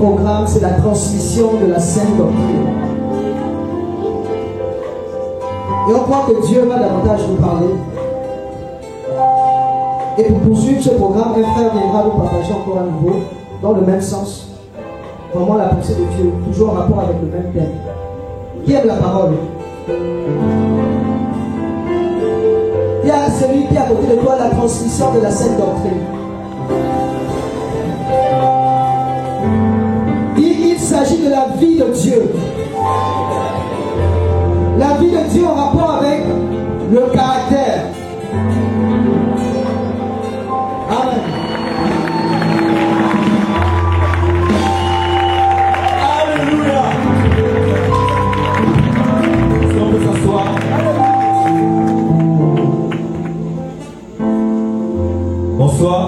programme, c'est la transmission de la saine doctrine. Et on croit que Dieu va davantage nous parler. Et pour poursuivre ce programme, un frère viendra nous partager encore à nouveau, dans le même sens, vraiment la pensée de Dieu, toujours en rapport avec le même thème. Qui aime la parole? Il y a celui qui est à côté de toi, la transmission de la saine doctrine. Il s'agit de la vie de Dieu. La vie de Dieu en rapport avec le caractère. Amen. Alléluia. Est-ce qu'on peut s'asseoir? Bonsoir.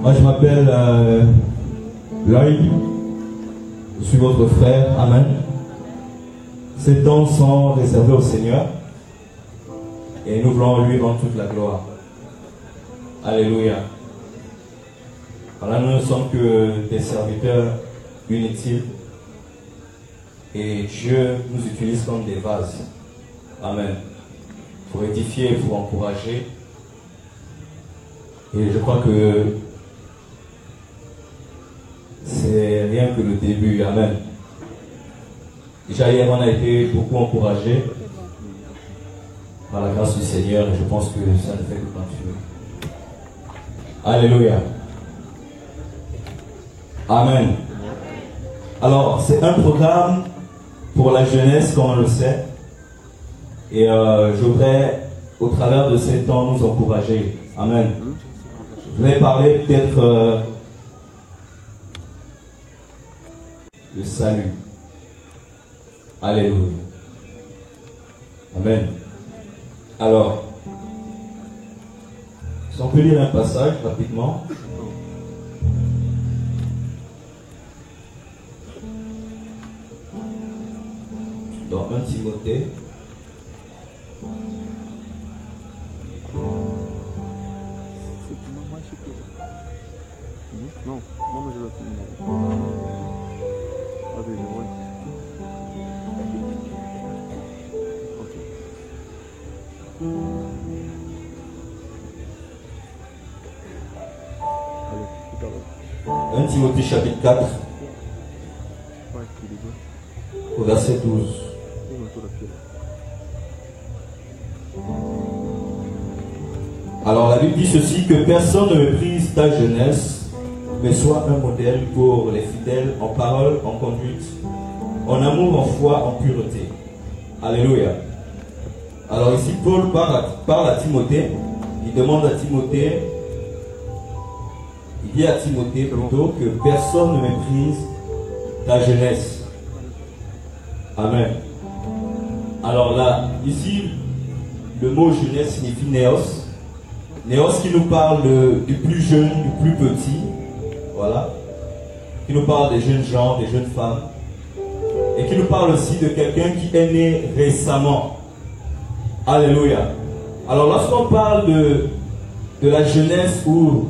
Moi je m'appelle Lloyd. Je suis votre frère. Amen. Ces temps sont réservés au Seigneur et nous voulons lui rendre toute la gloire. Alléluia. Voilà, nous ne sommes que des serviteurs inutiles et Dieu nous utilise comme des vases. Amen. Pour édifier, pour encourager. Et je crois que c'est rien que le début. Amen. Déjà hier, on a été beaucoup encouragés par la grâce du Seigneur et je pense que ça ne fait que continuer. Alléluia. Amen. Alors, c'est un programme pour la jeunesse, comme on le sait. Et je voudrais, au travers de ces temps, nous encourager. Amen. Je vais parler peut-être le salut. Alléluia. Amen. Alors, si on peut lire un passage rapidement. Dans 1 Timothée. Non, moi je vais finir. Ok. 1 Timothée chapitre 4 au verset 12. Alors la Bible dit ceci, que personne ne méprise ta jeunesse, mais sois un modèle pour les fidèles en parole, en conduite, en amour, en foi, en pureté. Alléluia. Alors ici Paul parle à Timothée, il demande à Timothée, il dit à Timothée plutôt que personne ne méprise ta jeunesse. Amen. Alors là, ici, le mot jeunesse signifie néos. Néos qui nous parle du plus jeune, du plus petit. Voilà. Qui nous parle des jeunes gens, des jeunes femmes. Et qui nous parle aussi de quelqu'un qui est né récemment. Alléluia. Alors lorsqu'on parle de la jeunesse ou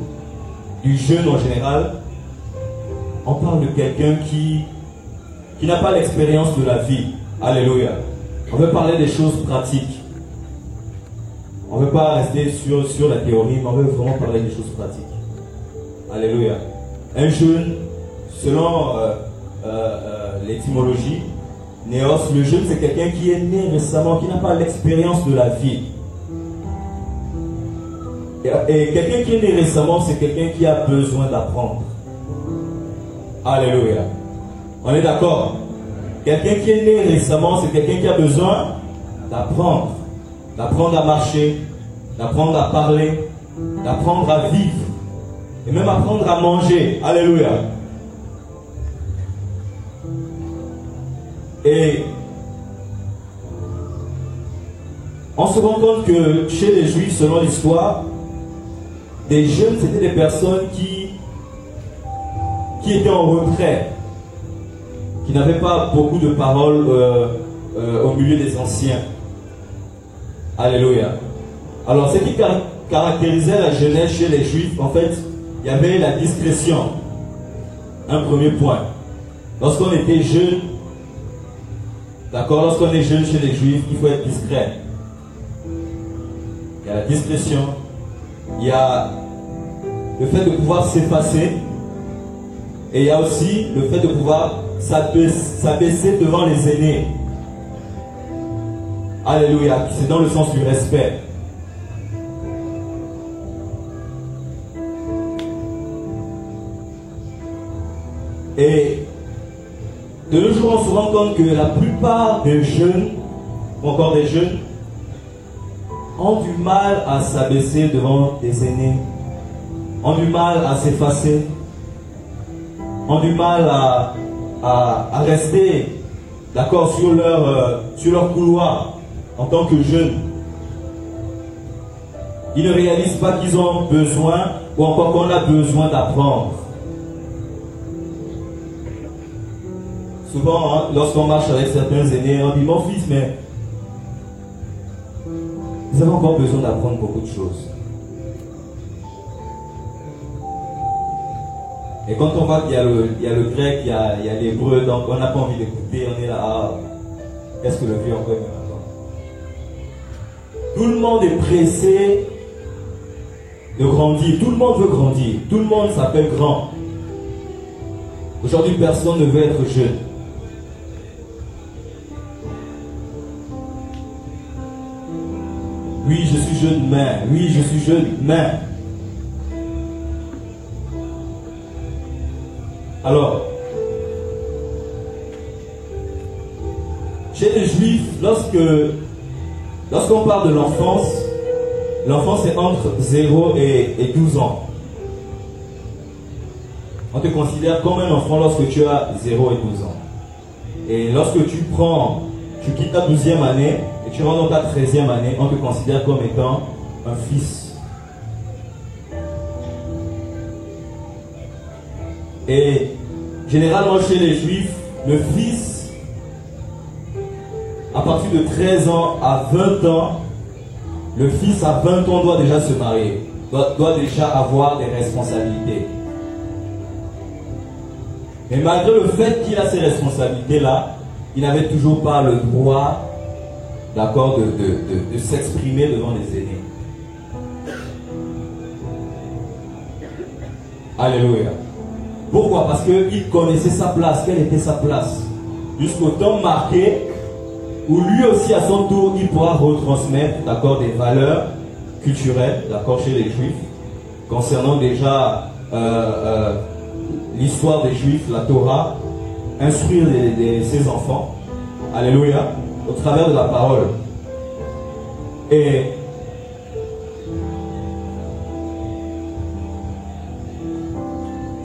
du jeune en général, on parle de quelqu'un qui n'a pas l'expérience de la vie. Alléluia. On veut parler des choses pratiques. On ne veut pas rester sur la théorie, mais on veut vraiment parler des choses pratiques. Alléluia. Un jeune, selon l'étymologie, néos, le jeune c'est quelqu'un qui est né récemment, qui n'a pas l'expérience de la vie. Et quelqu'un qui est né récemment, c'est quelqu'un qui a besoin d'apprendre. Alléluia. On est d'accord? Quelqu'un qui est né récemment, c'est quelqu'un qui a besoin d'apprendre. D'apprendre à marcher, d'apprendre à parler, d'apprendre à vivre. Et même apprendre à manger. Alléluia. Et on se rend compte que chez les Juifs, selon l'histoire, des jeunes, c'était des personnes qui étaient en retrait, qui n'avaient pas beaucoup de paroles au milieu des anciens. Alléluia. Alors, ce qui caractérisait la jeunesse chez les Juifs, en fait, il y avait la discrétion. un premier point. Lorsqu'on était jeune, d'accord, lorsqu'on est jeune chez les Juifs, il faut être discret. Il y a la discrétion, il y a le fait de pouvoir s'effacer, et il y a aussi le fait de pouvoir s'abaisser devant les aînés. Alléluia, c'est dans le sens du respect. Et de nos jours, on se rend compte que la plupart des jeunes, ou encore des jeunes, ont du mal à s'abaisser devant des aînés, ont du mal à s'effacer, ont du mal à rester d'accord sur leur couloir en tant que jeunes. Ils ne réalisent pas qu'ils ont besoin ou encore qu'on a besoin d'apprendre. Souvent, hein, lorsqu'on marche avec certains aînés, on dit, mon fils, mais vous avez encore besoin d'apprendre beaucoup de choses. Et quand on voit qu'il y a le grec, il y a l'hébreu, donc on n'a pas envie d'écouter, on est là, ah, qu'est-ce que le vieux encore me raconte? Tout le monde est pressé de grandir, tout le monde veut grandir, tout le monde s'appelle grand. Aujourd'hui, personne ne veut être jeune. Oui, je suis jeune, mais. Oui, je suis jeune, mais. Alors, chez les Juifs, lorsqu'on parle de l'enfance, l'enfance est entre 0 et 12 ans. On te considère comme un enfant lorsque tu as 0 et 12 ans. Et lorsque tu quittes ta 12e année et tu rentres dans ta 13e année, on te considère comme étant un fils. Et généralement chez les Juifs, le fils, à partir de 13 ans à 20 ans, le fils à 20 ans doit déjà se marier, doit déjà avoir des responsabilités. Mais malgré le fait qu'il a ces responsabilités-là, il n'avait toujours pas le droit, d'accord, de s'exprimer devant les aînés. Alléluia. Pourquoi? Parce qu'il connaissait sa place. Quelle était sa place? Jusqu'au temps marqué où lui aussi à son tour il pourra retransmettre, d'accord, des valeurs culturelles, d'accord, chez les Juifs, concernant déjà l'histoire des Juifs, la Torah, instruire ses enfants, alléluia, au travers de la parole. Et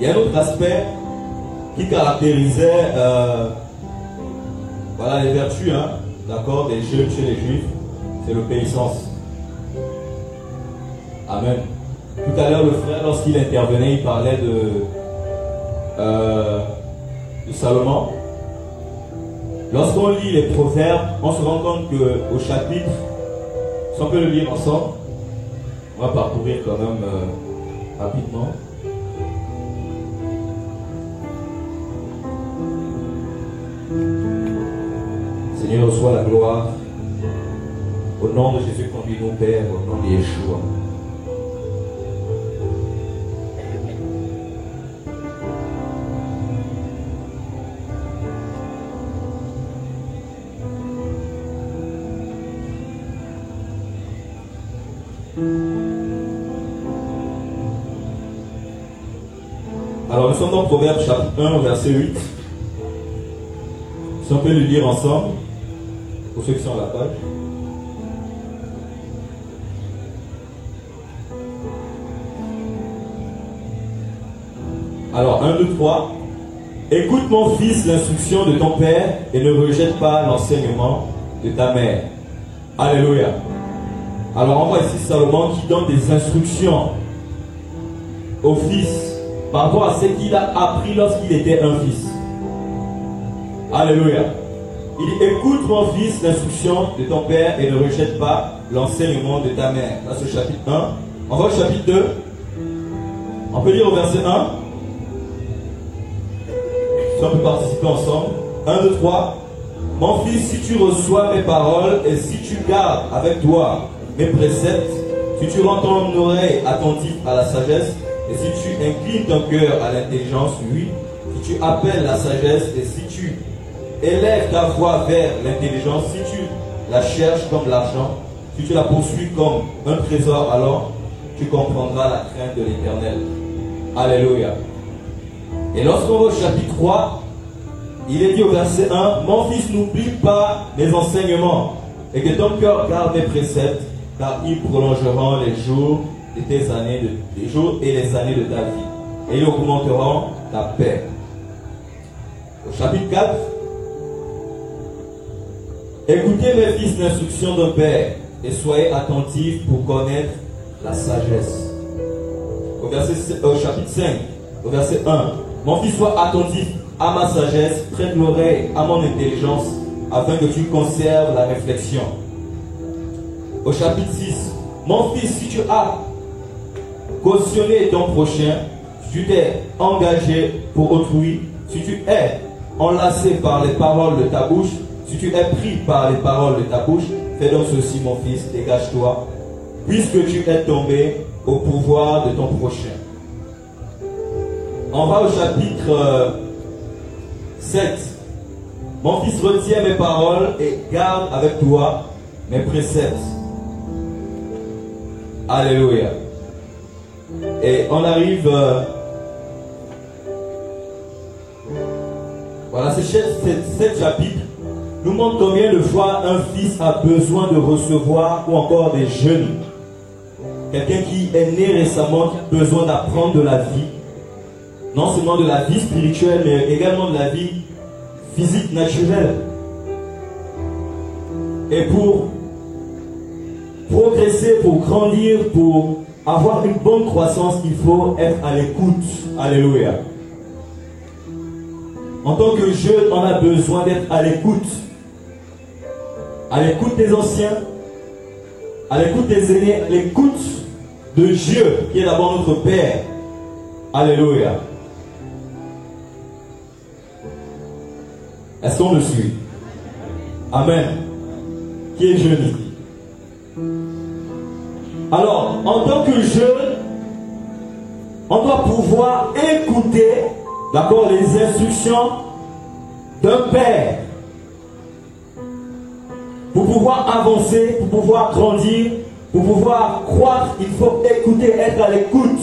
il y a un autre aspect qui caractérisait voilà, les vertus, hein, d'accord, des jeunes chez les Juifs, c'est l'obéissance. Amen. Tout à l'heure, le frère, lorsqu'il intervenait, il parlait de Salomon. Lorsqu'on lit les proverbes, on se rend compte qu'au chapitre, si on peut le lire ensemble, on va parcourir quand même rapidement. Seigneur, reçois la gloire. Au nom de Jésus, conduis-nous, Père, au nom de Yeshua. Alors nous sommes dans Proverbe chapitre 1, verset 8. Si on peut le lire ensemble, pour ceux qui sont à la page. Alors 1, 2, 3. Écoute mon fils l'instruction de ton père et ne rejette pas l'enseignement de ta mère. Alléluia. Alors on voit ici Salomon qui donne des instructions au fils par rapport à ce qu'il a appris lorsqu'il était un fils. Alléluia. Il dit, écoute mon fils l'instruction de ton père et ne rejette pas l'enseignement de ta mère. Là c'est le chapitre 1. On va au chapitre 2. On peut lire au verset 1. Si on peut participer ensemble. 1, 2, 3. Mon fils, si tu reçois mes paroles et si tu gardes avec toi mes préceptes, si tu rends ton oreille attentive à la sagesse et si tu inclines ton cœur à l'intelligence, oui, si tu appelles la sagesse et si tu élèves ta voix vers l'intelligence, si tu la cherches comme l'argent, si tu la poursuis comme un trésor, alors tu comprendras la crainte de l'Éternel. Alléluia. Et lorsqu'on va au chapitre 3, il est dit au verset 1, mon fils, n'oublie pas mes enseignements et que ton cœur garde mes préceptes, car ils prolongeront les jours de tes années, les jours et les années de ta vie, et ils augmenteront ta paix. Au chapitre 4, écoutez mes fils l'instruction d'un père et soyez attentifs pour connaître la sagesse. Au chapitre 5, au verset 1, mon fils, sois attentif à ma sagesse, prête l'oreille à mon intelligence, afin que tu conserves la réflexion. Au chapitre 6, mon fils, si tu as cautionné ton prochain, si tu t'es engagé pour autrui, si tu es enlacé par les paroles de ta bouche, si tu es pris par les paroles de ta bouche, fais donc ceci, mon fils, dégage-toi, puisque tu es tombé au pouvoir de ton prochain. On va au chapitre 7. Mon fils, retiens mes paroles et garde avec toi mes préceptes. Alléluia. Et on arrive... voilà, ces 7 chapitres nous montrent combien de fois un fils a besoin de recevoir, ou encore des jeunes. Quelqu'un qui est né récemment, qui a besoin d'apprendre de la vie. Non seulement de la vie spirituelle, mais également de la vie physique, naturelle. Et pour progresser, pour grandir, pour avoir une bonne croissance, il faut être à l'écoute. Alléluia. En tant que jeune, on a besoin d'être à l'écoute. À l'écoute des anciens, à l'écoute des aînés, à l'écoute de Dieu, qui est d'abord notre Père. Alléluia. Est-ce qu'on me suit? Amen. Qui est jeune ici? Alors, en tant que jeune, on doit pouvoir écouter, d'accord, les instructions d'un père. Pour pouvoir avancer, pour pouvoir grandir, pour pouvoir croître, il faut écouter, être à l'écoute.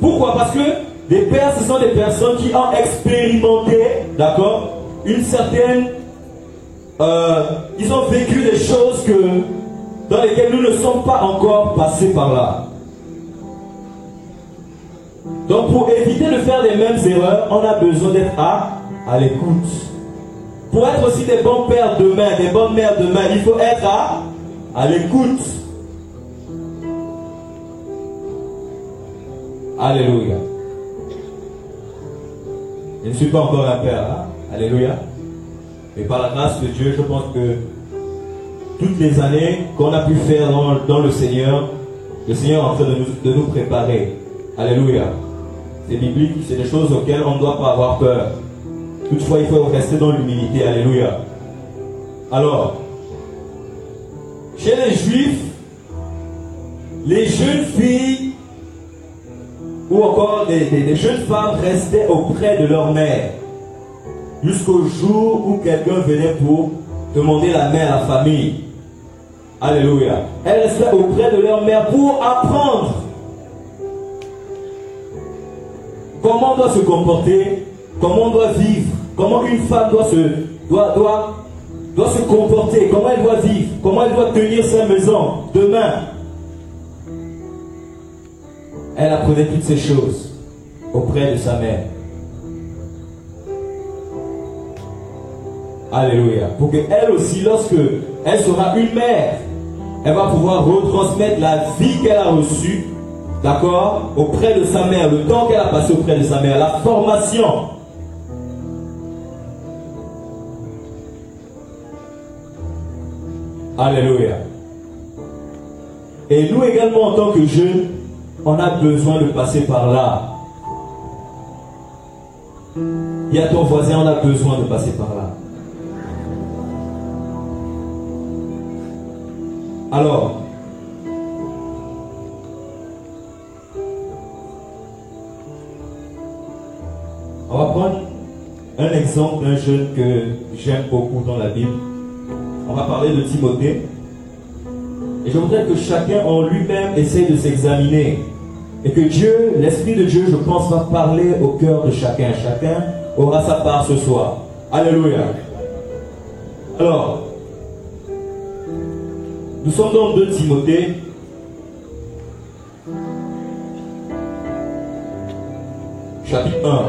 Pourquoi? Parce que les pères, ce sont des personnes qui ont expérimenté, d'accord, une certaine... ils ont vécu des choses dans lesquelles nous ne sommes pas encore passés par là. Donc pour éviter de faire les mêmes erreurs, on a besoin d'être à l'écoute. Pour être aussi des bons pères demain, des bonnes mères demain, il faut être à l'écoute. Alléluia. Je ne suis pas encore un père, hein? Alléluia. Mais par la grâce de Dieu, je pense que toutes les années qu'on a pu faire dans le Seigneur est en train de nous préparer. Alléluia. C'est biblique, c'est des choses auxquelles on ne doit pas avoir peur. Toutefois, il faut rester dans l'humilité. Alléluia. Alors, chez les Juifs, les jeunes filles ou encore des jeunes femmes restaient auprès de leur mère jusqu'au jour où quelqu'un venait pour demander la main à la famille. Alléluia. Elles restaient auprès de leur mère pour apprendre comment on doit se comporter, comment on doit vivre, comment une femme doit se comporter, comment elle doit vivre, comment elle doit tenir sa maison demain. Elle apprenait toutes ces choses auprès de sa mère. Alléluia. Pour qu'elle aussi, lorsque elle sera une mère, elle va pouvoir retransmettre la vie qu'elle a reçue, d'accord, auprès de sa mère, le temps qu'elle a passé auprès de sa mère, la formation. Alléluia. Et nous également, en tant que jeunes, on a besoin de passer par là. Dis à ton voisin, on a besoin de passer par là. Alors, on va prendre un exemple d'un jeune que j'aime beaucoup dans la Bible. On va parler de Timothée. Et je voudrais que chacun en lui-même essaye de s'examiner. Et que Dieu, l'Esprit de Dieu, je pense, va parler au cœur de chacun. Chacun aura sa part ce soir. Alléluia. Alors, nous sommes dans 2 Timothée. Chapitre 1.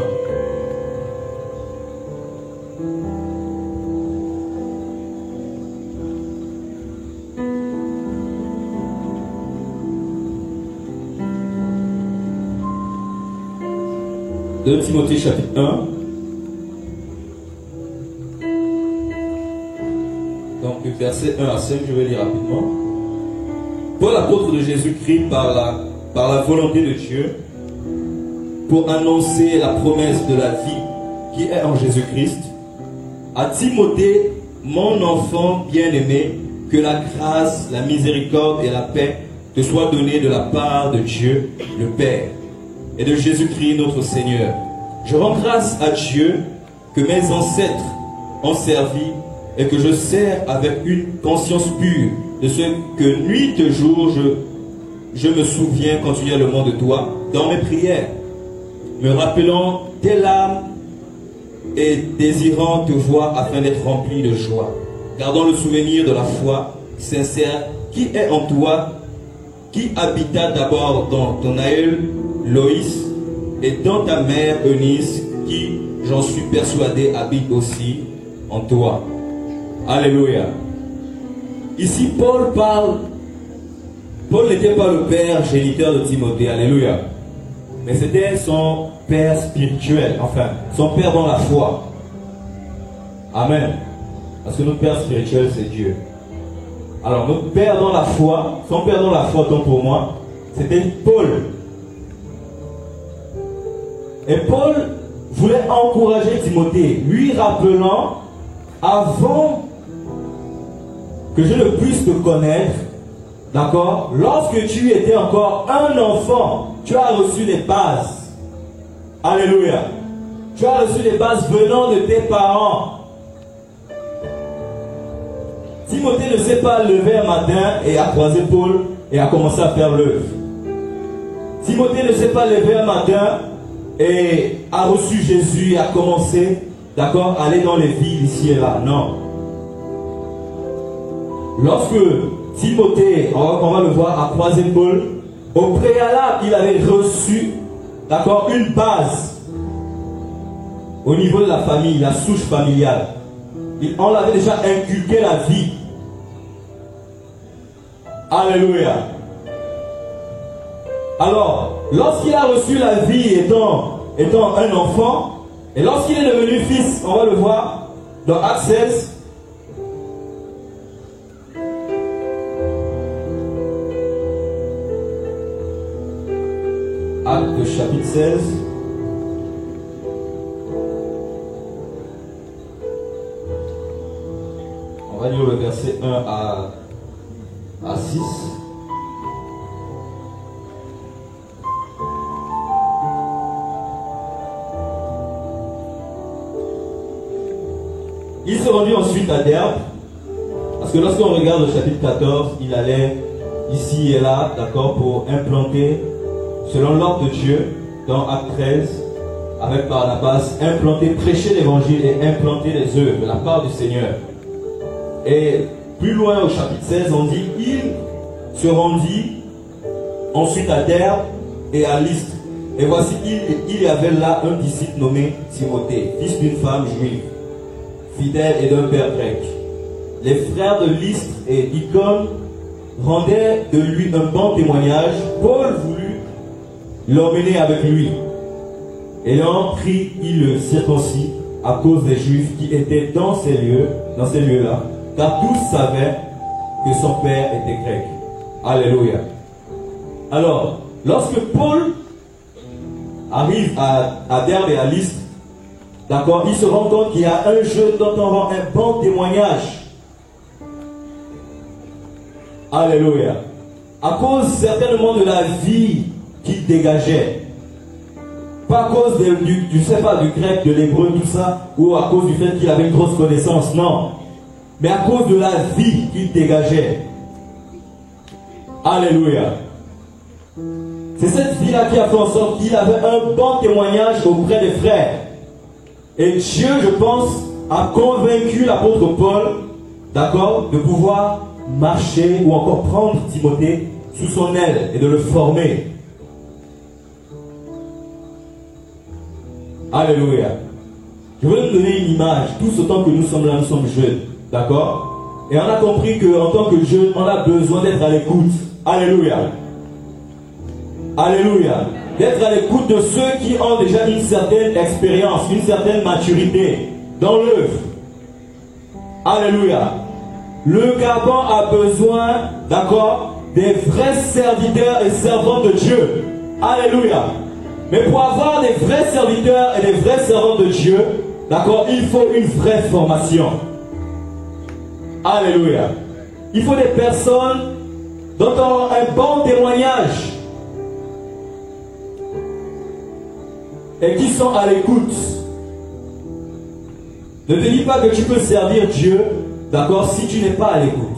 De Timothée chapitre 1. Donc verset 1 à 5, je vais lire rapidement. Paul, apôtre de Jésus-Christ par la volonté de Dieu, pour annoncer la promesse de la vie qui est en Jésus-Christ, à Timothée, mon enfant bien-aimé, que la grâce, la miséricorde et la paix te soient données de la part de Dieu, le Père, et de Jésus-Christ notre Seigneur. Je rends grâce à Dieu que mes ancêtres ont servi et que je sers avec une conscience pure de ce que nuit et jour je me souviens continuellement de toi dans mes prières, me rappelant tes larmes et désirant te voir afin d'être rempli de joie, gardant le souvenir de la foi sincère qui est en toi, qui habita d'abord dans ton aïeul Loïs et dans ta mère Eunice, qui, j'en suis persuadé, habite aussi en toi. Alléluia. Ici, Paul parle. Paul n'était pas le père géniteur de Timothée. Alléluia. Mais c'était son père spirituel. Enfin, son père dans la foi. Amen. Parce que notre père spirituel, c'est Dieu. Alors, notre père dans la foi, son père dans la foi, donc pour moi, c'était Paul. Et Paul voulait encourager Timothée, lui rappelant, avant que je ne puisse te connaître, d'accord, lorsque tu étais encore un enfant, tu as reçu les bases. Alléluia. Tu as reçu les bases venant de tes parents. Timothée ne s'est pas levé un matin et a croisé Paul et a commencé à faire l'œuvre. Timothée ne s'est pas levé un matin et a reçu Jésus et a commencé, d'accord, à aller dans les villes ici et là. Non. Lorsque Timothée, on va le voir, a croisé Paul, au préalable, il avait reçu, d'accord, une base au niveau de la famille, la souche familiale. On l'avait déjà inculqué la vie. Alléluia. Alors, lorsqu'il a reçu la vie étant un enfant, et lorsqu'il est devenu fils, on va le voir dans Actes 16. Actes chapitre 16. On va lire le verset 1 à 6. Il se rendit ensuite à Derbe, parce que lorsqu'on regarde le chapitre 14, il allait ici et là, d'accord, pour implanter, selon l'ordre de Dieu, dans Acte 13, avec Barnabas, implanter, prêcher l'évangile et implanter les œuvres de la part du Seigneur. Et plus loin au chapitre 16, on dit, il se rendit ensuite à Derbe et à Lystre. Et voici, il y avait là un disciple nommé Timothée, fils d'une femme juive, fidèle et d'un père grec. Les frères de Lystre et d'Icône rendaient de lui un bon témoignage. Paul voulut l'emmener avec lui. Et l'ayant pris, il le circoncit à cause des Juifs qui étaient dans ces lieux-là, car tous savaient que son père était grec. Alléluia. Alors, lorsque Paul arrive à Derbe et à Lystre, d'accord, il se rend compte qu'il y a un jeune dont on rend un bon témoignage. Alléluia. À cause certainement de la vie qu'il dégageait. Pas à cause du grec, de l'hébreu, tout ça, ou à cause du fait qu'il avait une grosse connaissance, non. Mais à cause de la vie qu'il dégageait. Alléluia. C'est cette vie-là qui a fait en sorte qu'il avait un bon témoignage auprès des frères. Et Dieu, je pense, a convaincu l'apôtre Paul, d'accord, de pouvoir marcher ou encore prendre Timothée sous son aile et de le former. Alléluia. Je veux nous donner une image. Tous autant que nous sommes là, nous sommes jeunes. D'accord? Et on a compris qu'en tant que jeunes, on a besoin d'être à l'écoute. Alléluia. Alléluia. D'être à l'écoute de ceux qui ont déjà une certaine expérience, une certaine maturité dans l'œuvre. Alléluia. Le Gabon a besoin, d'accord, des vrais serviteurs et servantes de Dieu. Alléluia. Mais pour avoir des vrais serviteurs et des vrais servants de Dieu, d'accord, il faut une vraie formation. Alléluia. Il faut des personnes dont on a un bon témoignage et qui sont à l'écoute. Ne te dis pas que tu peux servir Dieu, d'accord, si tu n'es pas à l'écoute.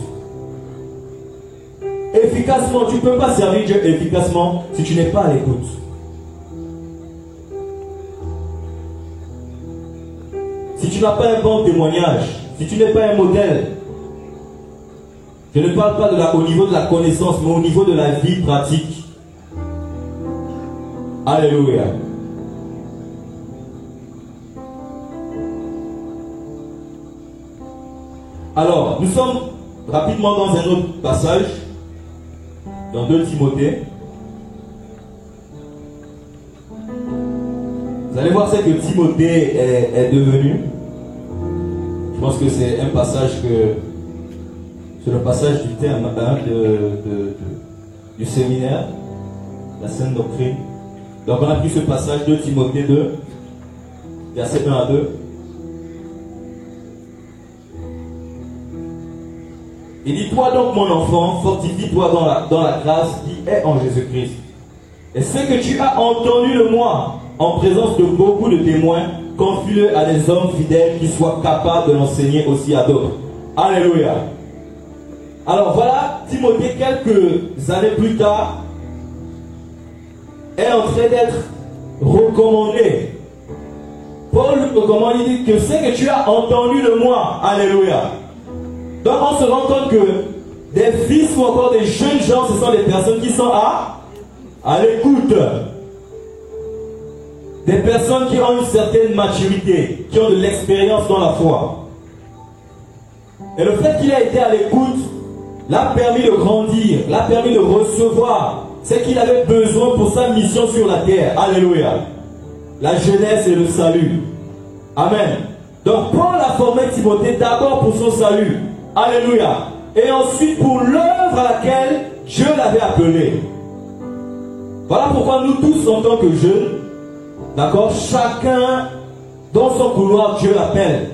Efficacement, tu ne peux pas servir Dieu efficacement si tu n'es pas à l'écoute. Si tu n'as pas un bon témoignage, si tu n'es pas un modèle, je ne parle pas au niveau de la connaissance, mais au niveau de la vie pratique. Alléluia. Alors, nous sommes rapidement dans un autre passage, dans 2 Timothée. Vous allez voir ce que Timothée est devenu. Je pense que c'est un passage c'est le passage du terme du séminaire, la Sainte Doctrine. Donc on a pris ce passage de Timothée 2, versets 1 à 2. Il dit, toi donc mon enfant, fortifie-toi dans la grâce qui est en Jésus-Christ. Et ce que tu as entendu de moi, en présence de beaucoup de témoins, confie-le à des hommes fidèles qui soient capables de l'enseigner aussi à d'autres. Alléluia. Alors voilà, Timothée, quelques années plus tard, est en train d'être recommandé. Paul lui recommande, il dit que ce que tu as entendu de moi. Alléluia. Donc on se rend compte que des fils ou encore des jeunes gens, ce sont des personnes qui sont à l'écoute. Des personnes qui ont une certaine maturité, qui ont de l'expérience dans la foi. Et le fait qu'il ait été à l'écoute l'a permis de grandir, l'a permis de recevoir ce qu'il avait besoin pour sa mission sur la terre. Alléluia. La jeunesse et le salut. Amen. Donc Paul a formé Timothée d'abord pour son salut. Alléluia. Et ensuite pour l'œuvre à laquelle Dieu l'avait appelé. Voilà pourquoi nous tous en tant que jeunes, d'accord, chacun dans son couloir, Dieu l'appelle.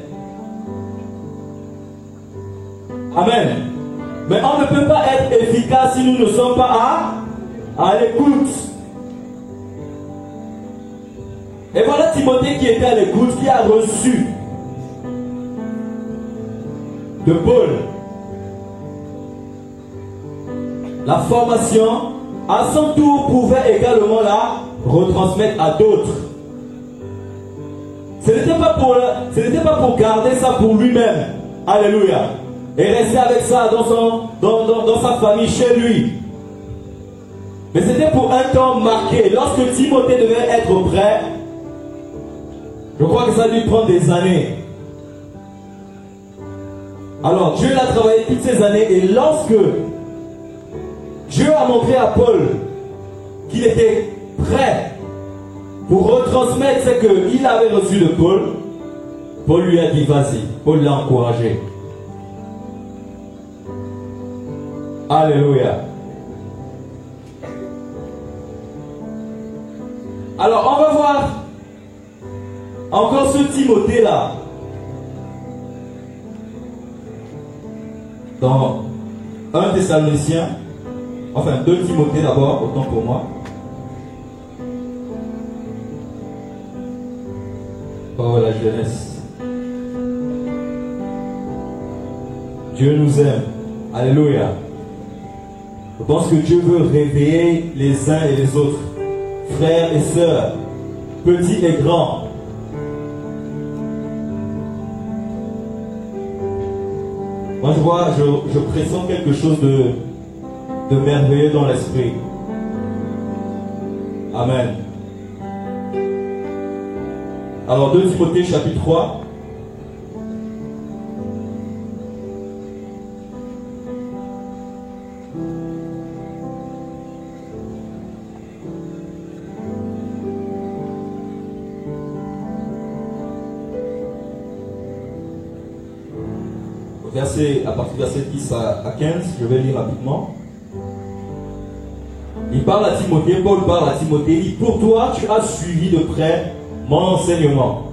Amen. Mais on ne peut pas être efficace si nous ne sommes pas à l'écoute. Et voilà Timothée qui était à l'écoute, qui a reçu de Paul la formation, à son tour pouvait également la retransmettre à d'autres. Ce n'était pas pour garder ça pour lui-même. Alléluia. Et rester avec ça dans sa famille, chez lui. Mais c'était pour un temps marqué. Lorsque Timothée devait être prêt, je crois que ça a dû prendre des années. Alors Dieu l'a travaillé toutes ces années, et lorsque Dieu a montré à Paul qu'il était prêt pour retransmettre ce qu'il avait reçu de Paul, Paul lui a dit vas-y. Paul l'a encouragé. Alléluia. Alors on va voir Encore ce Timothée-là, dans 1 Thessaloniciens, enfin 2 Timothée d'abord, autant pour moi. Oh, la jeunesse. Dieu nous aime. Alléluia. Je pense que Dieu veut réveiller les uns et les autres, frères et sœurs, petits et grands. Moi je pressens quelque chose de merveilleux dans l'esprit. Amen. Alors 2 Timothée chapitre 3. À partir du verset 10 à 15, je vais lire rapidement. Il parle à Timothée, Paul parle à Timothée, il dit: pour toi, tu as suivi de près mon enseignement,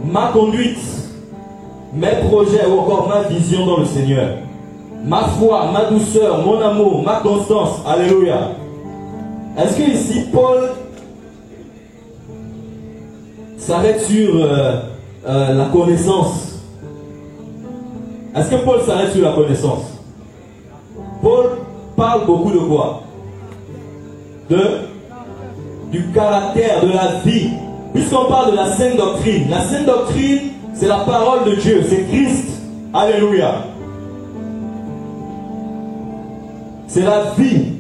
ma conduite, mes projets ou encore ma vision dans le Seigneur, ma foi, ma douceur, mon amour, ma constance. Alléluia. Est-ce que ici Paul s'arrête sur la connaissance? Est-ce que Paul s'arrête sur la connaissance? Paul parle beaucoup de quoi? Du caractère, de la vie. Puisqu'on parle de la sainte doctrine. La sainte doctrine, c'est la parole de Dieu, c'est Christ. Alléluia. C'est la vie.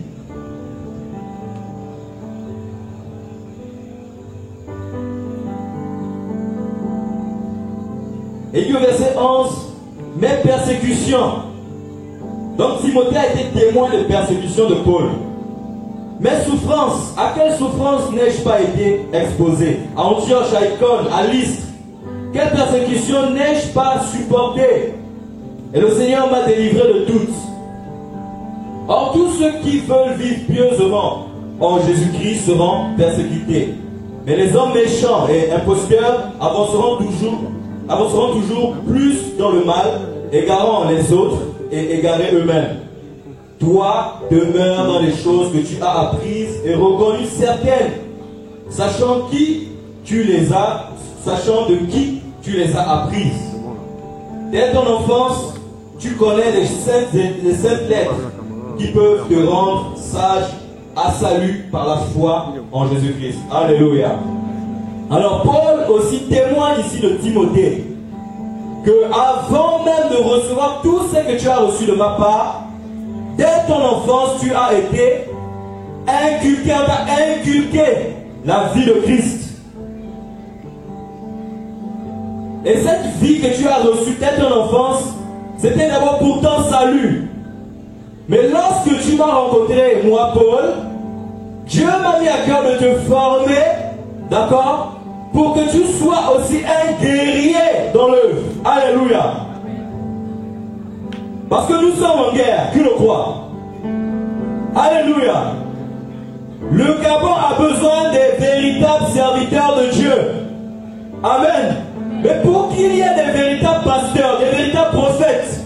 Et du verset 11, mes persécutions. Donc Timothée a été témoin de persécutions de Paul. Mes souffrances, à quelle souffrance n'ai-je pas été exposé? À Antioche, à Icône, à Lystre. Quelle persécution n'ai-je pas supporté? Et le Seigneur m'a délivré de toutes. Or tous ceux qui veulent vivre pieusement en Jésus-Christ seront persécutés. Mais les hommes méchants et imposteurs avanceront toujours plus dans le mal, égarant les autres et égarés eux-mêmes. Toi, demeure dans les choses que tu as apprises et reconnues certaines, sachant de qui tu les as apprises. Dès ton enfance, tu connais les saintes lettres qui peuvent te rendre sage à salut par la foi en Jésus-Christ. Alléluia. Alors Paul aussi témoigne ici de Timothée que avant même de recevoir tout ce que tu as reçu de ma part, dès ton enfance, tu as été inculqué, on t'a inculqué la vie de Christ. Et cette vie que tu as reçue dès ton enfance, c'était d'abord pour ton salut. Mais lorsque tu m'as rencontré, moi Paul, Dieu m'a mis à cœur de te former, d'accord, pour que tu sois aussi un guerrier dans l'œuvre. Alléluia. Parce que nous sommes en guerre, qui le croit? Alléluia. Le Gabon a besoin des véritables serviteurs de Dieu. Amen. Mais pour qu'il y ait des véritables pasteurs, des véritables prophètes,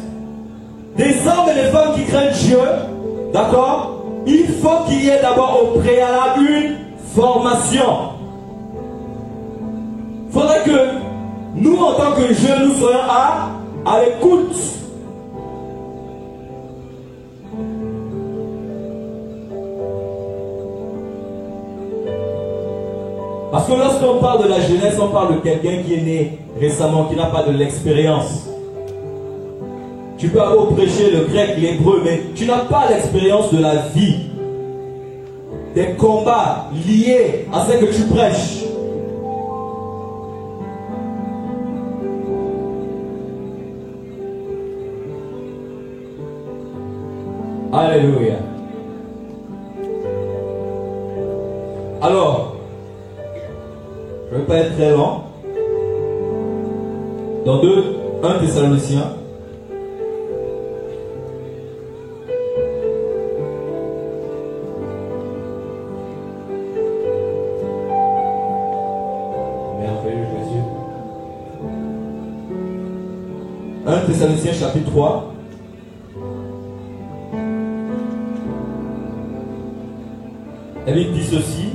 des hommes et des femmes qui craignent Dieu, d'accord, il faut qu'il y ait d'abord au préalable une formation. Il faudrait que nous, en tant que jeunes, nous soyons à l'écoute. Parce que lorsqu'on parle de la jeunesse, on parle de quelqu'un qui est né récemment, qui n'a pas de l'expérience. Tu peux avoir prêché le grec, l'hébreu, mais tu n'as pas l'expérience de la vie, des combats liés à ce que tu prêches. Alléluia. Alors, je ne vais pas être très lent. Dans 1 Thessaloniciens, 1 Thessaloniciens chapitre 3. La Bible dit ceci: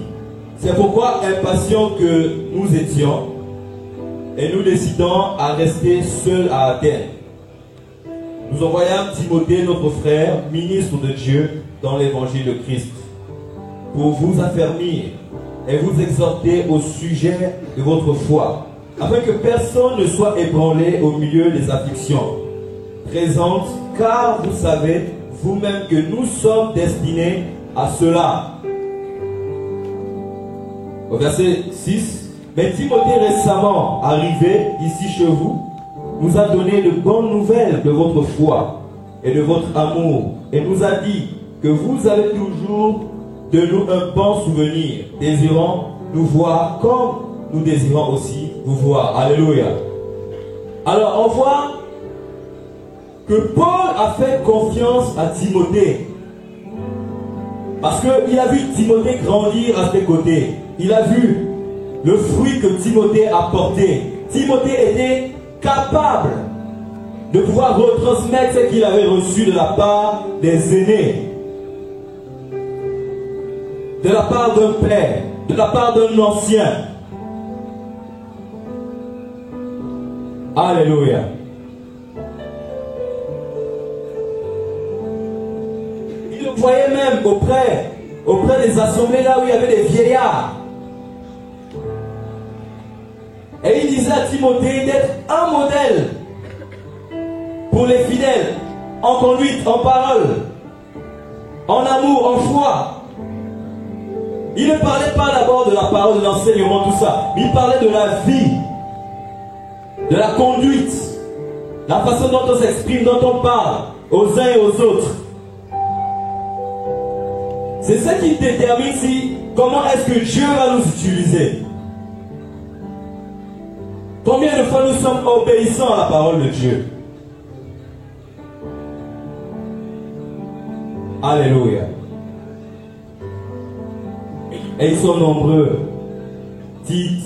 c'est pourquoi, impatients que nous étions, et nous décidons à rester seuls à Athènes, nous envoyâmes Timothée, notre frère, ministre de Dieu dans l'évangile de Christ, pour vous affermir et vous exhorter au sujet de votre foi, afin que personne ne soit ébranlé au milieu des afflictions présentes, car vous savez vous-même que nous sommes destinés à cela. Au verset 6, mais Timothée, récemment arrivé ici chez vous, nous a donné de bonnes nouvelles de votre foi et de votre amour, et nous a dit que vous avez toujours de nous un bon souvenir, désirant nous voir comme nous désirons aussi vous voir. Alléluia. Alors on voit que Paul a fait confiance à Timothée, parce qu'il a vu Timothée grandir à ses côtés. Il a vu le fruit que Timothée a porté. Timothée était capable de pouvoir retransmettre ce qu'il avait reçu de la part des aînés, de la part d'un père, de la part d'un ancien. Alléluia. Il le voyait même auprès des assemblées là où il y avait des vieillards. Et il disait à Timothée d'être un modèle pour les fidèles, en conduite, en parole, en amour, en foi. Il ne parlait pas d'abord de la parole, de l'enseignement, tout ça. Mais il parlait de la vie, de la conduite, la façon dont on s'exprime, dont on parle aux uns et aux autres. C'est ça qui détermine comment est-ce que Dieu va nous utiliser. Combien de fois nous sommes obéissants à la parole de Dieu? Alléluia. Et ils sont nombreux. Tite.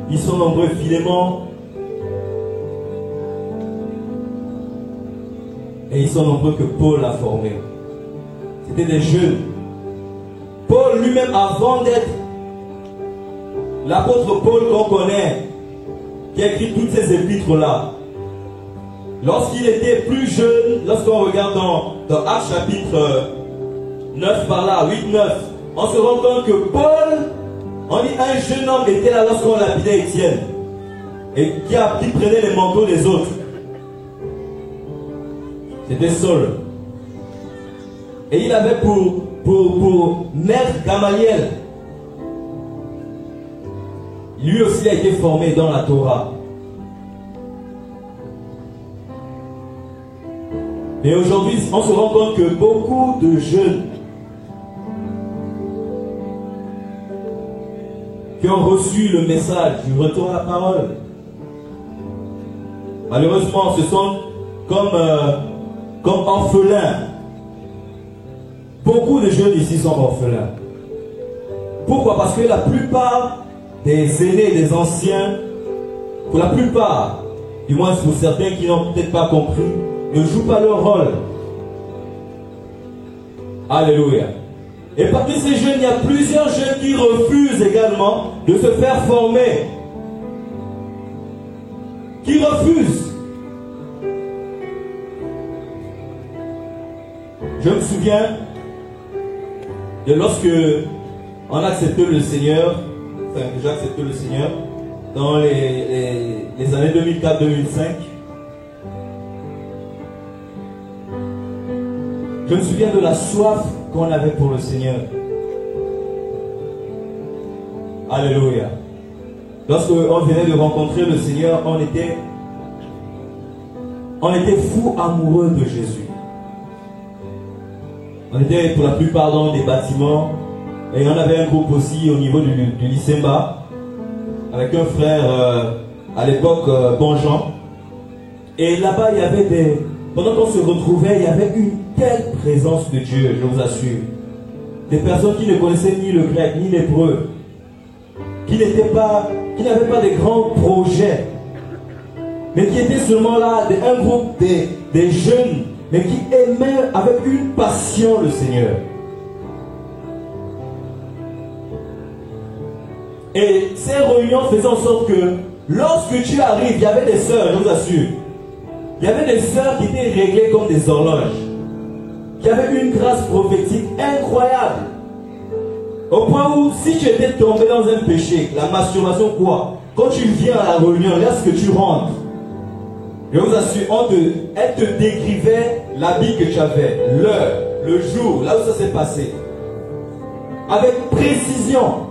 Ils sont nombreux. Philémon. Et ils sont nombreux que Paul a formés. C'était des jeunes. Paul lui-même, avant d'être l'apôtre Paul qu'on connaît, qui a écrit toutes ces épîtres-là, lorsqu'il était plus jeune, lorsqu'on regarde dans Actes chapitre 9 par là, 8-9, on se rend compte que Paul, on dit un jeune homme était là lorsqu'on lapidait Étienne, et qui prenait les manteaux des autres. C'était Saul. Et il avait pour maître Gamaliel. Lui aussi a été formé dans la Torah. Mais aujourd'hui, on se rend compte que beaucoup de jeunes qui ont reçu le message du retour à la parole, malheureusement, ce sont comme orphelins. Beaucoup de jeunes ici sont orphelins. Pourquoi? Parce que la plupart des aînés, des anciens, pour la plupart, du moins pour certains qui n'ont peut-être pas compris, ne jouent pas leur rôle. Alléluia. Et parmi ces jeunes, il y a plusieurs jeunes qui refusent également de se faire former. Qui refusent. Je me souviens de lorsque on a accepté le Seigneur, enfin déjà accepté le Seigneur, dans les années 2004-2005. Je me souviens de la soif qu'on avait pour le Seigneur. Alléluia. Lorsque on venait de rencontrer le Seigneur, on était fous amoureux de Jésus. On était pour la plupart dans des bâtiments. Et on avait un groupe aussi au niveau du lycée Mba, avec un frère à l'époque, Bonjean. Et là-bas, il y avait pendant qu'on se retrouvait, il y avait une telle présence de Dieu, je vous assure. Des personnes qui ne connaissaient ni le grec, ni l'hébreu, qui n'avaient pas des grands projets, mais qui était seulement là, un groupe des jeunes, mais qui aimaient avec une passion le Seigneur. Et ces réunions faisaient en sorte que lorsque tu arrives, il y avait des sœurs, je vous assure. Il y avait des sœurs qui étaient réglées comme des horloges, qui avaient une grâce prophétique incroyable. Au point où, si tu étais tombé dans un péché, la masturbation quoi, quand tu viens à la réunion, lorsque tu rentres, je vous assure, elle te décrivait l'habit que tu avais, l'heure, le jour, là où ça s'est passé. Avec précision.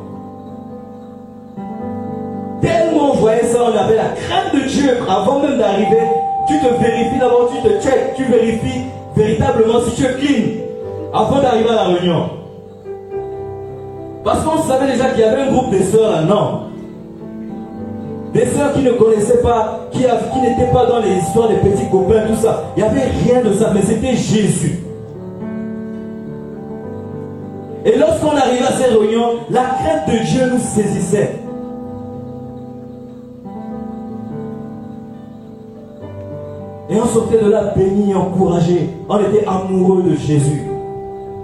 Tellement on voyait ça, on avait la crainte de Dieu. Avant même d'arriver, tu te vérifies d'abord, tu te check, tu vérifies véritablement si tu es clean avant d'arriver à la réunion. Parce qu'on savait déjà qu'il y avait un groupe de sœurs là, non. Des sœurs qui ne connaissaient pas, qui n'étaient pas dans les histoires des petits copains, tout ça. Il n'y avait rien de ça, mais c'était Jésus. Et lorsqu'on arrivait à ces réunions, la crainte de Dieu nous saisissait. Et on sortait de là béni, encouragé. On était amoureux de Jésus.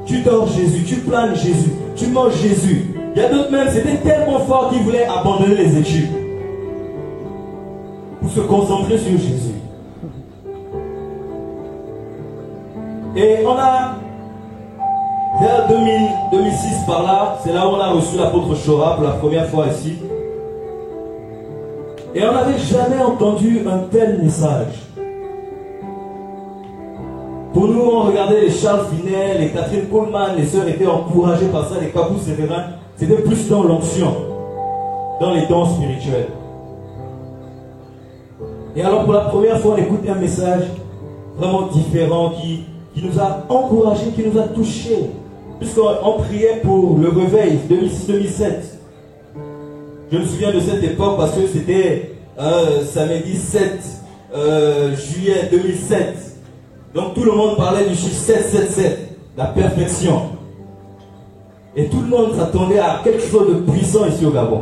Tu dors Jésus, tu planes Jésus, tu manges Jésus. Il y a d'autres même, c'était tellement fort qu'ils voulaient abandonner les études pour se concentrer sur Jésus. Et on a, vers 2006 par là, c'est là où on a reçu l'apôtre Chora pour la première fois ici. Et on n'avait jamais entendu un tel message. Pour nous, on regardait les Charles Finet, les Catherine Coleman, les sœurs étaient encouragées par ça, les Papous Sévérin. C'était plus dans l'onction, dans les dons spirituels. Et alors, pour la première fois, on écoute un message vraiment différent qui nous a encouragés, qui nous a touchés. Puisqu'on priait pour le réveil 2006-2007. Je me souviens de cette époque parce que c'était samedi 7 juillet 2007. Donc tout le monde parlait du chiffre 777, la perfection. Et tout le monde s'attendait à quelque chose de puissant ici au Gabon.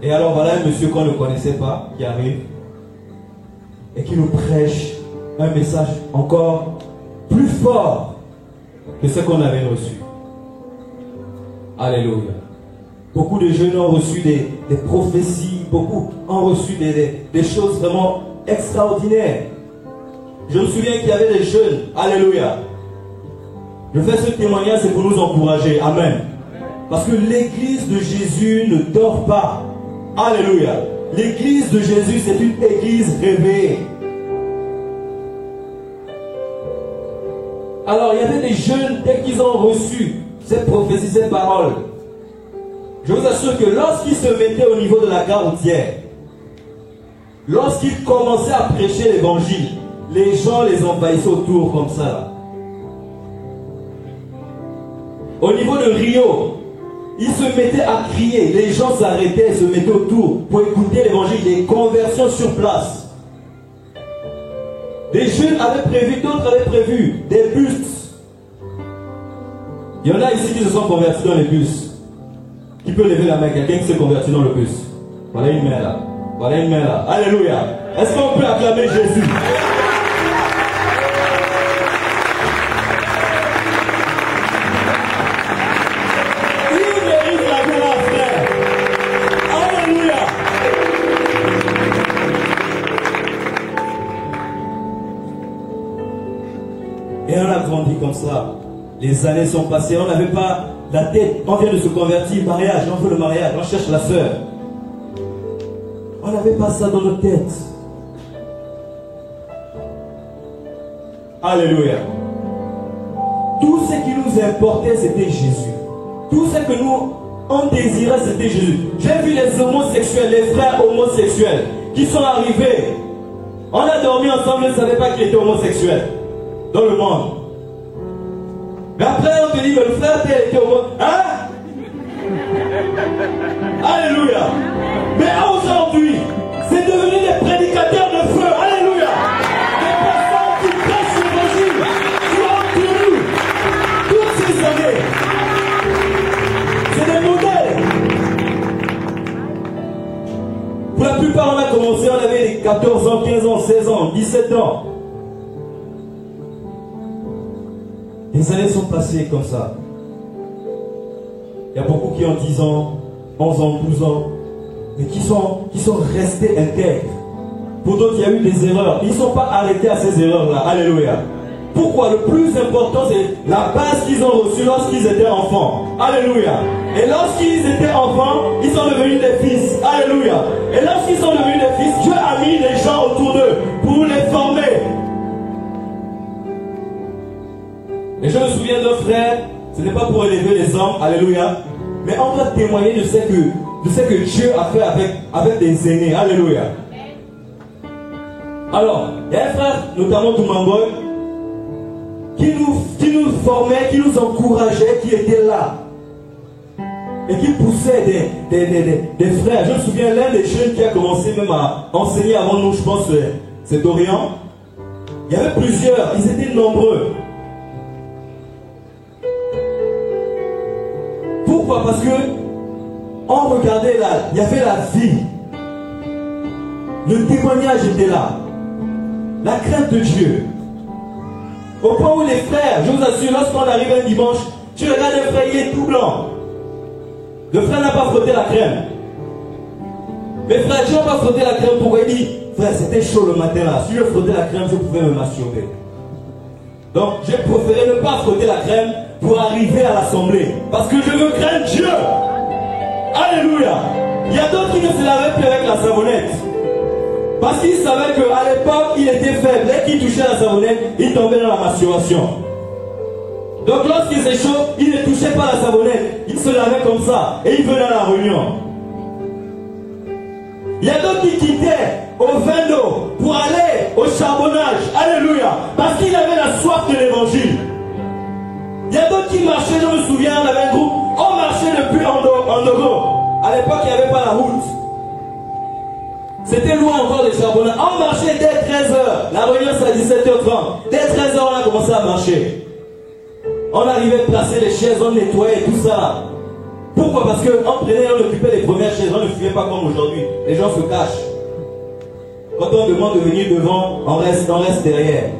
Et alors voilà un monsieur qu'on ne connaissait pas qui arrive et qui nous prêche un message encore plus fort que ce qu'on avait reçu. Alléluia. Beaucoup de jeunes ont reçu des prophéties, beaucoup ont reçu des choses vraiment extraordinaires. Je me souviens qu'il y avait des jeunes, alléluia. Je fais ce témoignage, c'est pour nous encourager, amen. Parce que l'église de Jésus ne dort pas, alléluia. L'église de Jésus, c'est une église réveillée. Alors, il y avait des jeunes, dès qu'ils ont reçu cette prophétie, cette parole, je vous assure que lorsqu'ils se mettaient au niveau de la gare routière, lorsqu'ils commençaient à prêcher l'évangile, les gens les envahissaient autour comme ça. Là. Au niveau de Rio, ils se mettaient à crier. Les gens s'arrêtaient et se mettaient autour pour écouter l'évangile. Des conversions sur place. Des jeunes avaient prévu, d'autres avaient prévu des bus. Il y en a ici qui se sont convertis dans les bus. Qui peut lever la main? Quelqu'un qui s'est converti dans le bus. Voilà une main là. Voilà une main là. Alléluia. Est-ce qu'on peut acclamer Jésus? Et on a grandi comme ça. Les années sont passées. On n'avait pas la tête. On vient de se convertir. Mariage. On veut le mariage. On cherche la sœur. On n'avait pas ça dans notre tête. Alléluia. Tout ce qui nous importait, c'était Jésus. Tout ce que nous, on désirait, c'était Jésus. J'ai vu les homosexuels, les frères homosexuels qui sont arrivés. On a dormi ensemble, je ne savais pas qu'il était homosexuel. Dans le monde. Mais après on te dit, mais le frère était homosexuel. Hein? Alléluia. Mais aujourd'hui, c'est devenu des prédicateurs de feu. Alléluia. Des personnes qui prêchent l'évangile, qui ont tenu toutes ces années. C'est des modèles. Pour la plupart, on a commencé 14 ans, 15 ans, 16 ans, 17 ans. Les années sont passées comme ça. Il y a beaucoup qui ont 10 ans, 11 ans, 12 ans, mais qui sont restés intègres. Pour d'autres, il y a eu des erreurs. Ils ne sont pas arrêtés à ces erreurs-là. Alléluia. Pourquoi? Le plus important, c'est la base qu'ils ont reçue lorsqu'ils étaient enfants. Alléluia. Et lorsqu'ils étaient enfants, ils sont devenus des fils. Alléluia. Et lorsqu'ils sont devenus des fils, Dieu a mis les gens autour d'eux pour les former. Et je me souviens d'un frère, ce n'est pas pour élever les hommes, alléluia, mais on doit témoigner de ce que Dieu a fait avec des aînés. Alléluia. Alors, il y a un frère, notamment Toumangoy, qui nous formait, qui nous encourageait, qui était là. Et qui poussait des frères. Je me souviens, l'un des jeunes qui a commencé même à enseigner avant nous, je pense, c'est Dorian. Il y avait plusieurs, ils étaient nombreux. Pourquoi? Parce que on regardait là, il y avait la vie. Le témoignage était là. La crainte de Dieu. Au point où les frères, je vous assure, lorsqu'on arrive un dimanche, tu regardes un frère, il est tout blanc. Le frère n'a pas frotté la crème. Mais frère, tu n'as pas frotté la crème. Pourquoi? Il dit, frère, c'était chaud le matin là. Si je frottais la crème, je pouvais me masturber. Donc, j'ai préféré ne pas frotter la crème pour arriver à l'assemblée. Parce que je veux craindre Dieu. Alléluia. Il y a d'autres qui ne se lavaient plus avec la savonnette. Parce qu'ils savaient qu'à l'époque, il était faible. Dès qu'il touchait la savonnette, il tombait dans la masturbation. Donc lorsqu'il s'est chaud, il ne touchait pas la savonnette. Il se lavait comme ça. Et il venait à la réunion. Il y a d'autres qui quittaient au vin d'eau pour aller au charbonnage. Alléluia. Parce qu'il avait la soif de l'évangile. Il y a d'autres qui marchaient, je me souviens, on avait un groupe. On marchait depuis en Europe. À l'époque, il n'y avait pas la route. C'était loin encore des charbonnages. On marchait dès 13h. La réunion c'est à 17h30. Dès 13h, on a commencé à marcher. On arrivait à placer les chaises, on nettoyait tout ça. Pourquoi? Parce qu'on prenait, on occupait les premières chaises. On ne fuyait pas comme aujourd'hui. Les gens se cachent. Quand on demande de venir devant, on reste derrière.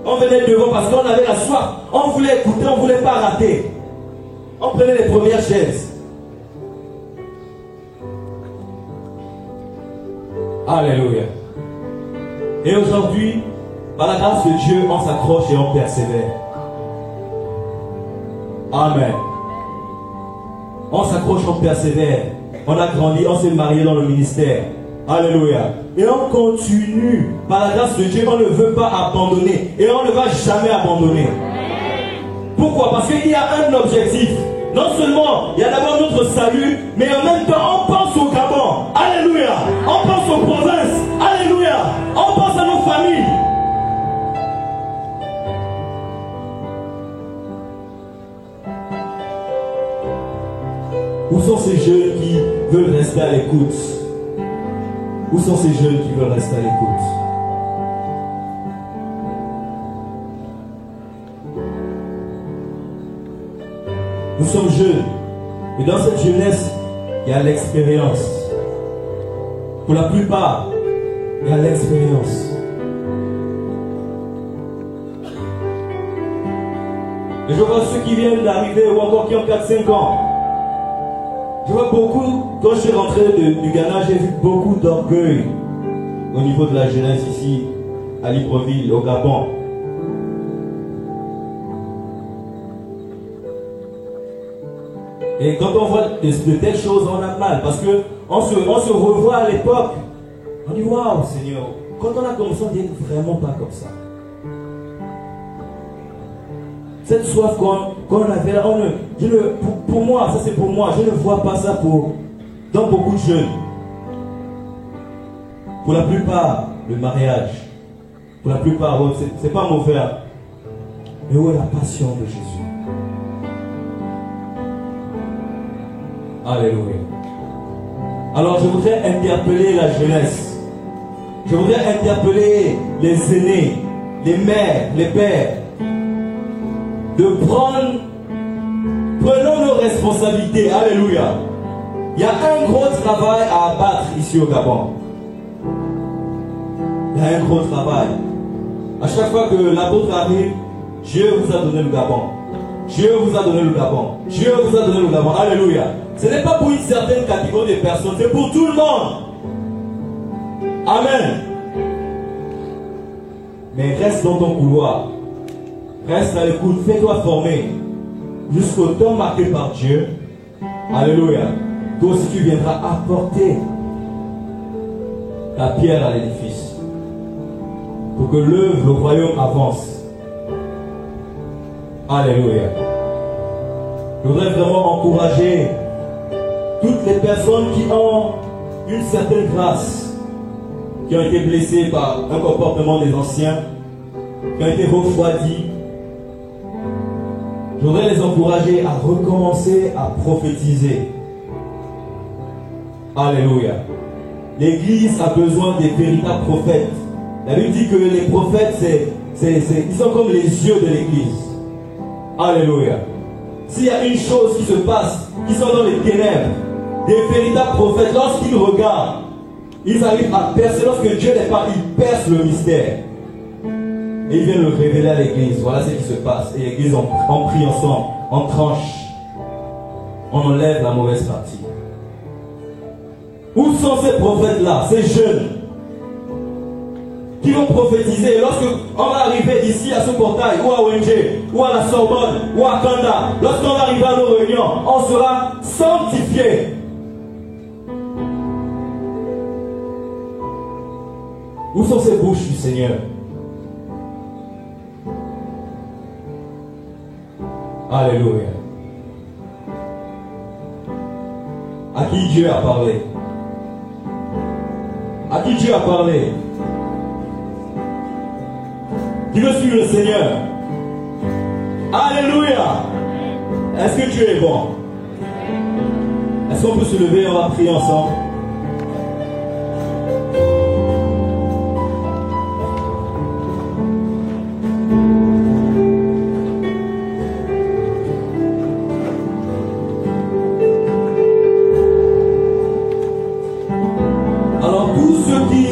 On venait devant parce qu'on avait la soif. On voulait écouter, on ne voulait pas rater. On prenait les premières chaises. Alléluia. Et aujourd'hui, par la grâce de Dieu, on s'accroche et on persévère. Amen. On s'accroche, on persévère. On a grandi, on s'est marié dans le ministère. Alléluia. Et on continue. Par la grâce de Dieu, on ne veut pas abandonner. Et on ne va jamais abandonner. Pourquoi? Parce qu'il y a un objectif. Non seulement il y a d'abord notre salut, mais en même temps on pense au Gabon. Alléluia. On pense aux provinces. Alléluia. On pense à nos familles. Où sont ces jeunes qui veulent rester à l'écoute? Où sont ces jeunes qui veulent rester à l'écoute? Nous sommes jeunes. Et dans cette jeunesse, il y a l'expérience. Pour la plupart, il y a l'expérience. Et je vois ceux qui viennent d'arriver ou encore qui ont 4-5 ans. Je vois beaucoup, quand je suis rentré du Ghana, j'ai vu beaucoup d'orgueil au niveau de la jeunesse ici, à Libreville, au Gabon. Et quand on voit de telles choses, on a mal. Parce qu'on se revoit à l'époque. On dit, waouh, Seigneur. Quand on a commencé, on dit vraiment pas comme ça. Cette soif qu'on avait là, pour moi, ça c'est pour moi. Je ne vois pas ça dans beaucoup de jeunes. Pour la plupart, le mariage. Pour la plupart, c'est pas mauvais. Mais où est la passion de Jésus? Alléluia. Alors je voudrais interpeller la jeunesse. Je voudrais interpeller les aînés, les mères, les pères. Prenons nos responsabilités. Alléluia. Il y a un gros travail à abattre ici au Gabon. Il y a un gros travail. À chaque fois que l'apôtre arrive, Dieu vous a donné le Gabon. Dieu vous a donné le Gabon. Dieu vous a donné le Gabon. Alléluia. Ce n'est pas pour une certaine catégorie de personnes, c'est pour tout le monde. Amen. Mais reste dans ton couloir. Reste à l'écoute. Fais-toi former jusqu'au temps marqué par Dieu. Alléluia. Toi aussi tu viendras apporter ta pierre à l'édifice. Pour que l'œuvre, le royaume avance. Alléluia. Je voudrais vraiment encourager toutes les personnes qui ont une certaine grâce, qui ont été blessées par un comportement des anciens, qui ont été refroidis. Je voudrais les encourager à recommencer à prophétiser. Alléluia. L'Église a besoin des véritables prophètes. La Bible dit que les prophètes, ils sont comme les yeux de l'Église. Alléluia. S'il y a une chose qui se passe, qui sont dans les ténèbres, des véritables prophètes, lorsqu'ils regardent, ils arrivent à percer. Lorsque Dieu n'est pas, ils percent le mystère. Et ils viennent le révéler à l'église. Voilà ce qui se passe. Et l'église, on prie ensemble, on tranche, on enlève la mauvaise partie. Où sont ces prophètes-là, ces jeunes qui vont prophétiser? Et lorsque on va arriver ici à ce portail, ou à ONG, ou à la Sorbonne, ou à Kanda, lorsqu'on va arriver à nos réunions, on sera sanctifié. Où sont ces bouches du Seigneur? Alléluia. À qui Dieu a parlé? À qui Dieu a parlé? Qui veut suivre le Seigneur? Alléluia. Est-ce que Dieu est bon? Est-ce qu'on peut se lever et on va prier ensemble? Alors tous ceux qui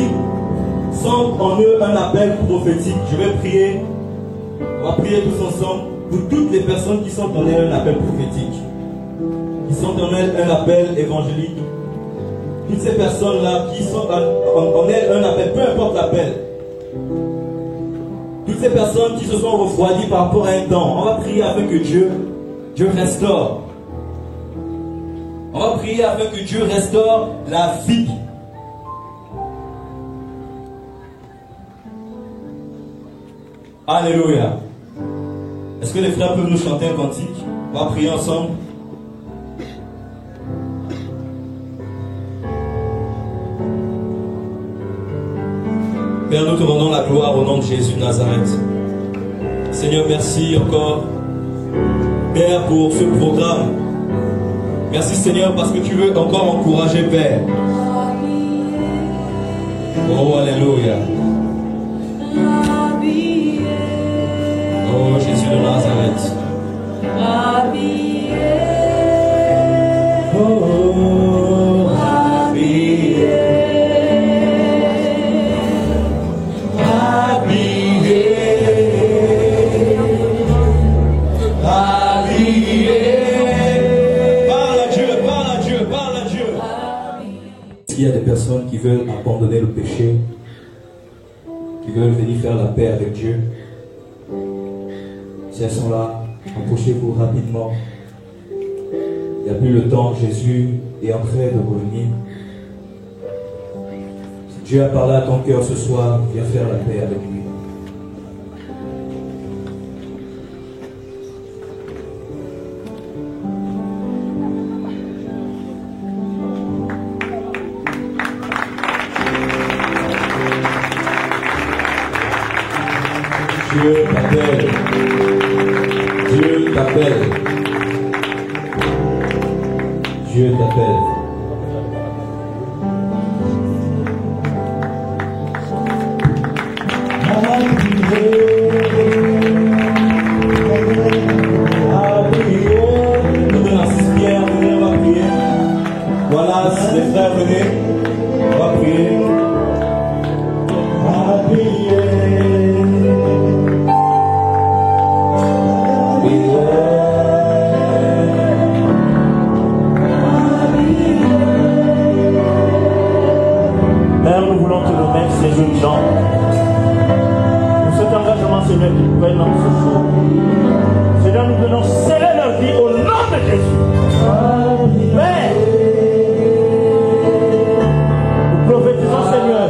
sentent en eux un appel prophétique, je vais prier. On va prier tous ensemble pour toutes les personnes qui sentent en elles un appel prophétique, qui sentent en elles un appel évangélique. Toutes ces personnes-là qui sentent en elles un appel, peu importe l'appel. Toutes ces personnes qui se sont refroidies par rapport à un temps, on va prier afin que Dieu restaure. On va prier afin que Dieu restaure la vie. Alléluia. Est-ce que les frères peuvent nous chanter un cantique? On va prier ensemble. Père, nous te rendons la gloire au nom de Jésus de Nazareth. Seigneur, merci encore, Père, pour ce programme. Merci Seigneur parce que tu veux encore encourager, Père. Oh, alléluia. Oh, Jésus de Nazareth. Oh, il y a des personnes qui veulent abandonner le péché, qui veulent venir faire la paix avec Dieu. Si elles sont là, approchez-vous rapidement. Il n'y a plus le temps, Jésus est en train de revenir. Si Dieu a parlé à ton cœur ce soir, viens faire la paix avec lui. Dieu t'appelle. Dieu t'appelle. Dieu t'appelle. Nous donnons à 6 pierres, venez, on va prier. Voilà, les frères, venez. On va prier. ces jeunes gens. Pour cet engagement, Seigneur, qu'ils prennent en ce jour. Seigneur, nous venons sceller leur vie au nom de Jésus. Père, nous prophétisons, Seigneur,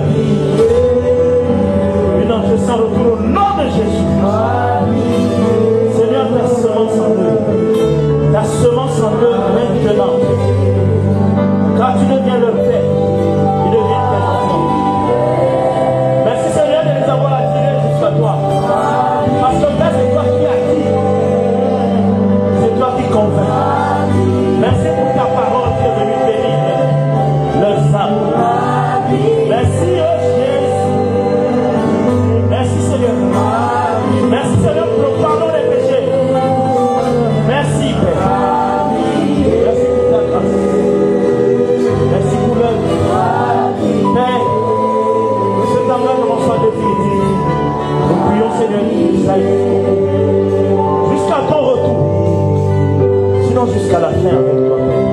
une entrée sans retour au nom de Jésus. Seigneur, ta semence en eux. Ta semence en eux maintenant. Car tu deviens leur Père. Ils deviennent tes enfants. Merci, Seigneur, de les avoir attirés jusqu'à toi. Parce que Père, c'est toi qui attires. C'est toi qui convainc. Merci pour ta parole qui est venue bénir leurs âmes. Merci, oh Jésus. Merci, Seigneur. Merci, Seigneur, pour le pardon des péchés. Merci, Père. Merci pour ta grâce. Merci pour l'œuvre. Père, que cet engagement soit définitif. Nous prions, Seigneur, jusqu'à ton retour. Sinon, jusqu'à la fin avec toi, Père.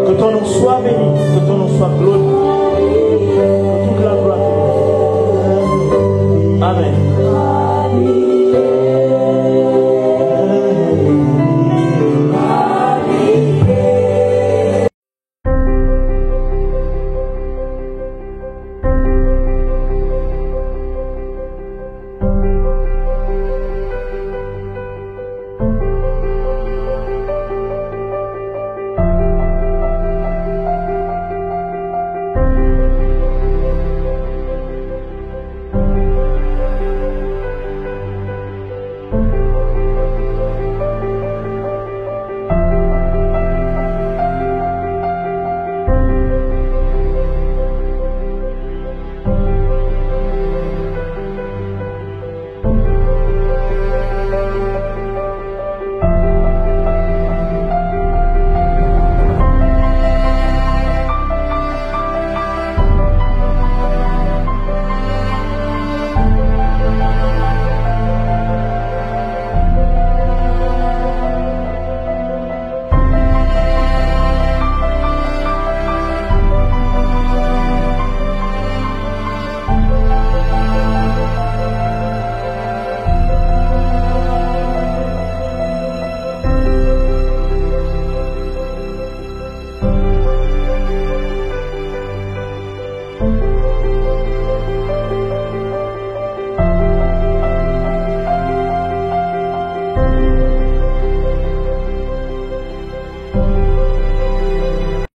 Que ton nom soit béni, que ton nom soit glorifié.